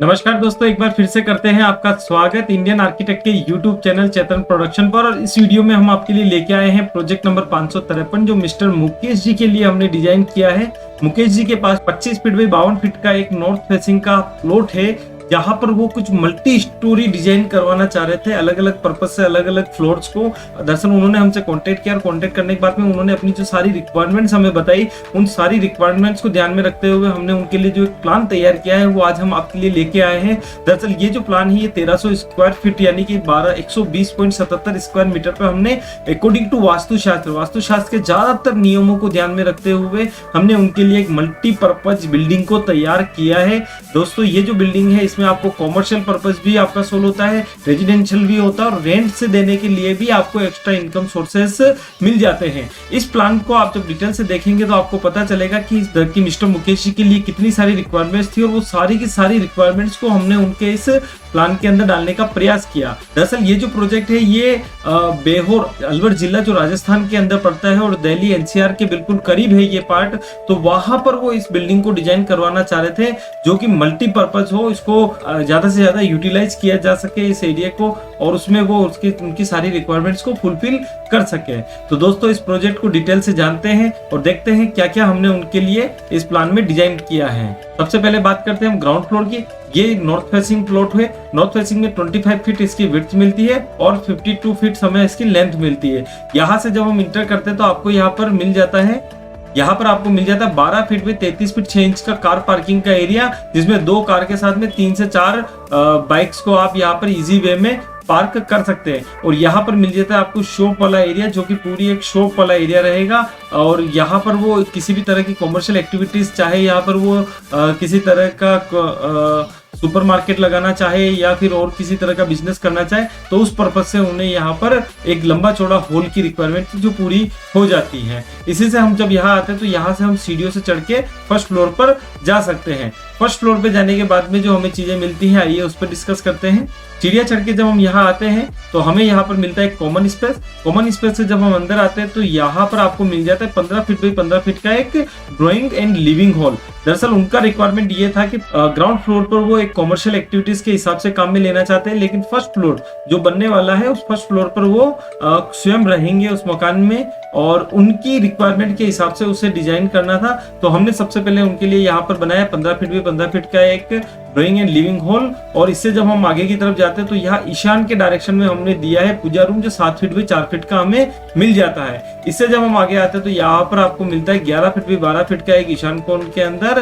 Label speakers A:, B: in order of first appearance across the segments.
A: नमस्कार दोस्तों, एक बार फिर से करते हैं आपका स्वागत इंडियन आर्किटेक्ट के यूट्यूब चैनल चेतन प्रोडक्शन पर। और इस वीडियो में हम आपके लिए लेके आए हैं प्रोजेक्ट नंबर 553 जो मिस्टर मुकेश जी के लिए हमने डिजाइन किया है। मुकेश जी के पास 25 फीट बाई 52 फीट का एक नॉर्थ फेसिंग का प्लॉट है, जहां पर वो कुछ मल्टी स्टोरी डिजाइन करवाना चाह रहे थे, अलग अलग पर्पज से अलग अलग फ्लोर्स को। दरअसल उन्होंने हमसे कांटेक्ट किया और कांटेक्ट करने के बाद में उन्होंने अपनी जो सारी रिक्वायरमेंट्स हमें बताई, उन सारी रिक्वायरमेंट्स को ध्यान में रखते हुए हमने उनके लिए जो एक प्लान तैयार किया है वो आज हम आपके लिए लेके आए हैं। दरअसल ये जो प्लान है ये 1300 स्क्वायर फीट यानी कि 120.77 स्क्वायर मीटर पर हमने अकॉर्डिंग टू वास्तुशास्त्र के ज्यादातर नियमों को ध्यान में रखते हुए हमने उनके लिए एक मल्टीपर्पज बिल्डिंग को तैयार किया है। दोस्तों ये जो बिल्डिंग है इसमें आपको कॉमर्शियल पर्पस भी आपका सोल्व होता है, रेजिडेंशियल भी होता है और रेंट से देने के लिए भी आपको एक्स्ट्रा इनकम सोर्सेस मिल जाते हैं। इस प्लान को आप जब डिटेल से देखेंगे तो आपको पता चलेगा कि मिस्टर मुकेश जी के लिए कितनी सारी रिक्वायरमेंट्स थी और वो सारी की सारी रिक्वायरमेंट्स को हमने उनके इस प्लान के अंदर डालने का प्रयास किया। दरअसल ये जो प्रोजेक्ट है ये बेहोर अलवर जिला जो राजस्थान के अंदर पड़ता है और दिल्ली एनसीआर के बिल्कुल करीब है ये पार्ट, तो वहां पर वो इस बिल्डिंग को डिजाइन करवाना चाह रहे थे जो कि मल्टीपर्पज हो, इसको ज्यादा से ज्यादा यूटिलाइज किया जा सके इस एरिया को और उसमें वो उनकी सारी रिक्वायरमेंट्स को फुलफिल कर सके। तो दोस्तों इस प्रोजेक्ट को डिटेल से जानते हैं और देखते हैं क्या क्या हमने उनके लिए इस प्लान में डिजाइन किया है। सबसे पहले बात करते हैं हम ग्राउंड फ्लोर की। ये नॉर्थ फेसिंग प्लॉट है। नॉर्थ फेसिंग में 25 फीट इसकी विड्थ मिलती है और 52 फीट समय इसकी लेंथ मिलती है। यहाँ से जब हम इंटर करते हैं तो आपको यहाँ पर मिल जाता है 12 फीट में 33 फीट 6 इंच का कार पार्किंग का एरिया, जिसमें 2 कार के साथ में 3 से 4 बाइक्स को आप यहाँ पर इजी वे में पार्क कर सकते हैं। और यहाँ पर मिल जाता है आपको शॉप वाला एरिया जो कि पूरी एक शॉप वाला एरिया रहेगा। और यहाँ पर वो किसी भी तरह की कॉमर्शियल एक्टिविटीज, चाहे यहाँ पर वो किसी तरह का सुपरमार्केट लगाना चाहे या फिर और किसी तरह का बिजनेस करना चाहे तो उस पर्पज से उन्हें यहाँ पर एक लंबा चौड़ा हॉल की रिक्वायरमेंट जो पूरी हो जाती है। इसी से हम जब यहाँ आते हैं तो यहाँ से हम सीढ़ियों से चढ़ के फर्स्ट फ्लोर पर जा सकते हैं। फर्स्ट फ्लोर पे जाने के बाद में जो हमें चीजें मिलती हैं आइए उस पर डिस्कस करते हैं। सीढ़ियाँ चढ़ के जब हम यहाँ आते हैं तो हमें यहाँ पर मिलता है कॉमन स्पेस। कॉमन स्पेस से जब हम अंदर आते हैं तो यहाँ पर आपको मिल जाता है 15 फीट बाई 15 फीट का एक ड्राइंग एंड लिविंग हॉल। दरअसल उनका रिक्वायरमेंट ये था कि ग्राउंड फ्लोर पर वो एक कॉमर्शियल एक्टिविटीज के हिसाब से काम में लेना चाहते हैं, लेकिन फर्स्ट फ्लोर जो बनने वाला है उस फर्स्ट फ्लोर पर वो स्वयं रहेंगे उस मकान में और उनकी रिक्वायरमेंट के हिसाब से उसे डिजाइन करना था। तो हमने सबसे पहले उनके लिए यहाँ पर बनाया 15 फीट बाई 15 फीट का एक ड्राइंग एंड लिविंग हॉल। और इससे जब हम आगे की तरफ जाते हैं तो यहाँ ईशान के डायरेक्शन में हमने दिया है पूजा रूम जो 7 फीट बाई 4 फीट का हमें मिल जाता है। इससे जब हम आगे आते हैं तो यहाँ पर आपको मिलता है 11 फीट बाई 12 फीट का एक ईशान कोण के अंदर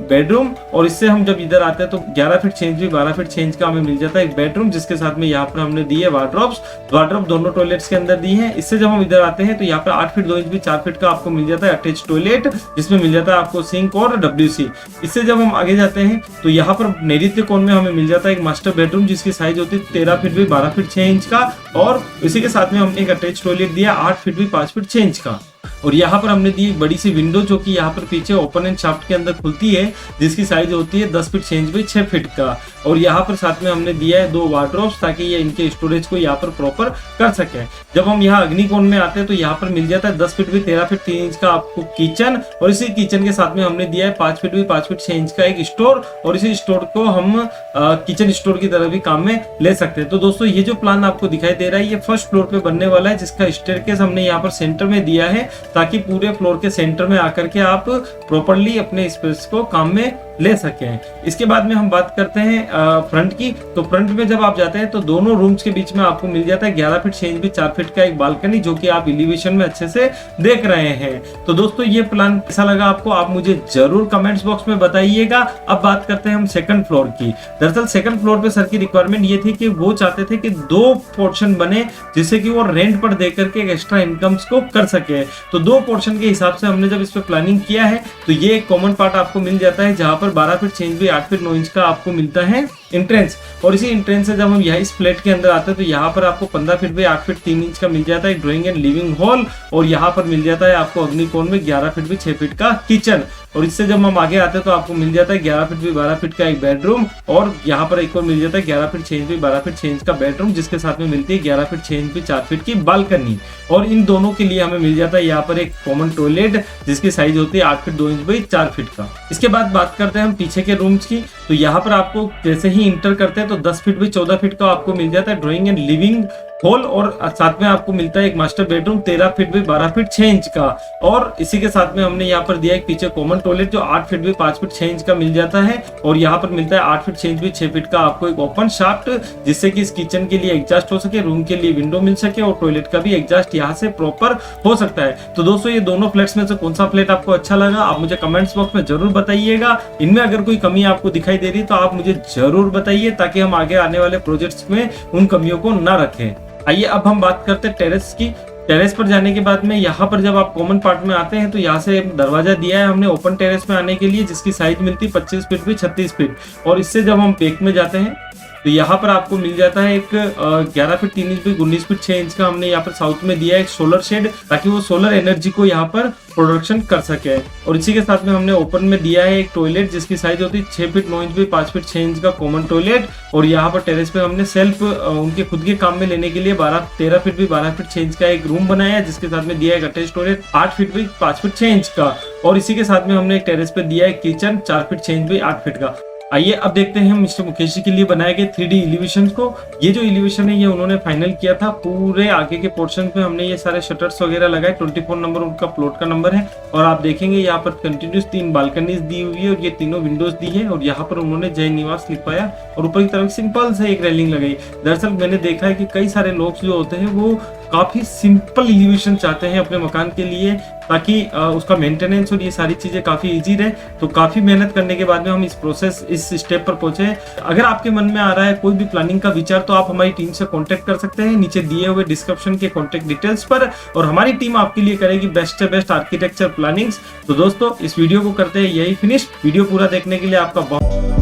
A: बेडरूम। और इससे हम जब इधर आते हैं तो 11 feet 6 inch by 12 feet 6 inch का हमें मिल जाता है एक बेडरूम, जिसके साथ में यहाँ पर हमने दी है वार्डरोब दोनों टॉयलेट्स के अंदर दी है। इससे जब हम इधर आते हैं तो यहाँ पर 8 फीट 2 इंच बाई 4 फीट का आपको मिल जाता है अटैच टॉयलेट, जिसमें मिल जाता है आपको सिंक और WC। इससे जब हम आगे जाते हैं तो यहाँ पर नैऋत्य कोण में हमें मिल जाता है एक मास्टर बेडरूम जिसकी साइज होती है 13 फीट बाई 12 फीट 6 इंच का और इसी के साथ में हमने एक अटैच टॉयलेट दिया 8 फीट बाई 5 फीट 6 इंच का। और यहाँ पर हमने दी एक बड़ी सी विंडो जो कि यहाँ पर पीछे ओपन एंड शाफ्ट के अंदर खुलती है, जिसकी साइज होती है 10 फीट 6 इंच बाई 6 फीट का। और यहाँ पर साथ में हमने दिया है 2 वार्डरोब्स ताकि ये इनके स्टोरेज को यहाँ पर प्रॉपर कर सके। जब हम यहाँ अग्निकोण में आते हैं तो यहाँ पर मिल जाता है 10 फीट बाई 13 फीट 3 इंच का आपको किचन और इसी किचन के साथ में हमने दिया है 5 फीट बाई 5 फीट 6 इंच का एक स्टोर और इसी स्टोर को हम किचन स्टोर की तरह भी काम में ले सकते हैं। तो दोस्तों ये जो प्लान आपको दिखाई दे रहा है ये फर्स्ट फ्लोर पे बनने वाला है, जिसका स्टेयरकेस हमने यहाँ पर सेंटर में दिया है ताकि पूरे फ्लोर के सेंटर में आकर के आप प्रॉपर्ली अपने स्पेस को काम में ले सकें। इसके बाद में हम बात करते हैं फ्रंट की। तो फ्रंट में जब आप जाते हैं तो दोनों रूम्स के बीच में आपको मिल जाता है 11 फीट 6 इंच बाई 4 फीट का एक बालकनी जो कि आप एलिवेशन में अच्छे से देख रहे हैं। तो दोस्तों ये प्लान कैसा लगा आपको आप मुझे जरूर कमेंट्स बॉक्स में बताइएगा। अब बात करते हैं हम सेकंड फ्लोर की। दरअसल सेकंड फ्लोर पे सर की रिक्वायरमेंट ये थी कि वो चाहते थे कि 2 पोर्शन बने जिससे कि वो रेंट पर देकर के एक्स्ट्रा इनकम्स को कर सके। तो 2 पोर्शन के हिसाब से हमने जब इस पे प्लानिंग किया है तो ये एक कॉमन पार्ट आपको मिल जाता है जहां पर 12 feet 6 inch by 8 feet 9 inch का आपको मिलता है इंट्रेंस। और इसी इंट्रेंस से जब हम यहाँ इस फ्लैट के अंदर आते हैं तो यहाँ पर आपको 15 फीट बाई 8 फीट 3 इंच का मिल जाता है एक ड्राइंग एंड लिविंग हॉल और यहाँ पर मिल जाता है आपको अग्निकोण में 11 फीट बाई 6 फीट का किचन। और इससे जब हम आगे आते हैं तो आपको मिल जाता है 11 फीट भी 12 फीट का एक बेडरूम, और यहाँ पर एक और मिल जाता है 11 फीट 6 इंच भी 12 फीट 6 इंच का बेडरूम, जिसके साथ में मिलती है 11 फीट 6 इंच भी 4 फीट की बालकनी। और इन दोनों के लिए हमें मिल जाता है यहाँ पर एक कॉमन टॉयलेट जिसकी साइज होती है 8 फीट 2 इंच बाई 4 फीट का। इसके बाद बात करते हैं हम पीछे के रूम्स की, तो यहाँ पर आपको जैसे ही इंटर करते हैं तो 10 फीट बाई 14 फीट का आपको मिल जाता है ड्राइंग एंड लिविंग हॉल, और साथ में आपको मिलता है एक master bedroom 13 feet by 12 feet 6 inch का। और इसी के साथ में हमने यहाँ पर दिया है पीछे कॉमन टॉयलेट जो 8 फीट बाई 5 फीट 6 इंच का मिल जाता है, और यहाँ पर मिलता है 8 फीट 6 इंच बाई 6 फीट का आपको एक ओपन शाफ्ट, जिससे कि इस किचन के लिए एग्जॉस्ट हो सके, रूम के लिए विंडो मिल सके, और टॉयलेट का भी एग्जॉस्ट यहाँ से प्रॉपर हो सकता है। तो दोस्तों ये दोनों फ्लैट्स में से कौन सा फ्लैट आपको अच्छा लगा आप मुझे कमेंट्स बॉक्स में जरूर बताइएगा। इनमें अगर कोई कमी आपको दिखाई दे रही तो आप मुझे जरूर बताइए, ताकि हम आगे आने वाले प्रोजेक्ट्स में उन कमियों को ना रखें। आइए अब हम बात करते हैं टेरेस की। टेरेस पर जाने के बाद में यहाँ पर जब आप कॉमन पार्ट में आते हैं तो यहाँ से दरवाजा दिया है हमने ओपन टेरेस में आने के लिए, जिसकी साइज मिलती है 25 फीट भी 36 फीट। और इससे जब हम बैक में जाते हैं तो यहाँ पर आपको मिल जाता है एक 11 फीट 3 इंच भी 19 फीट 6 इंच का हमने यहाँ पर साउथ में दिया है एक सोलर शेड, ताकि वो सोलर एनर्जी को यहाँ पर प्रोडक्शन कर सके। और इसी के साथ में हमने ओपन में दिया है एक टॉयलेट जिसकी साइज होती है 6 फीट 9 इंच भी 5 फीट 6 इंच का कॉमन टॉयलेट। और यहाँ पर टेरेस पे हमने सेल्फ उनके खुद के काम में लेने के लिए 13 फीट भी 12 फीट 6 इंच का एक रूम बनाया है, जिसके साथ में दिया है अटैच टॉयलेट 8 फीट भी 5 फीट 6 इंच का। और इसी के साथ में हमने एक टेरेस पे दिया है किचन 4 फीट 6 इंच भी 8 फीट का। आइए अब देखते हैं हम मिस्टर मुकेश जी के लिए बनाए गए 3D एलिवेशन को। ये जो एलिवेशन है ये उन्होंने फाइनल किया था, पूरे आगे के पोर्शन पे हमने ये सारे शटर्स वगैरह लगाए। 24 नंबर उनका प्लॉट का नंबर है, और आप देखेंगे यहाँ पर कंटिन्यूस 3 बालकनीज दी हुई है, और ये तीनों विंडोज दी है, और यहाँ पर उन्होंने जय निवास लिखवाया, और ऊपर की तरफ सिंपल से एक रेलिंग लगाई। दरअसल मैंने देखा है कि कई सारे लोग जो होते हैं वो काफी सिंपल एलिवेशन चाहते हैं अपने मकान के लिए, ताकि उसका मेंटेनेंस और ये सारी चीजें काफी इजी रहे। तो काफी मेहनत करने के बाद में हम इस स्टेप पर पहुंचे। अगर आपके मन में आ रहा है कोई भी प्लानिंग का विचार तो आप हमारी टीम से कांटेक्ट कर सकते हैं नीचे दिए हुए डिस्क्रिप्शन के कांटेक्ट डिटेल्स पर, और हमारी टीम आपके लिए करेगी बेस्ट से बेस्ट आर्किटेक्चर प्लानिंग्स। तो दोस्तों इस वीडियो को करते हैं यही फिनिश। वीडियो पूरा देखने के लिए आपका बहुत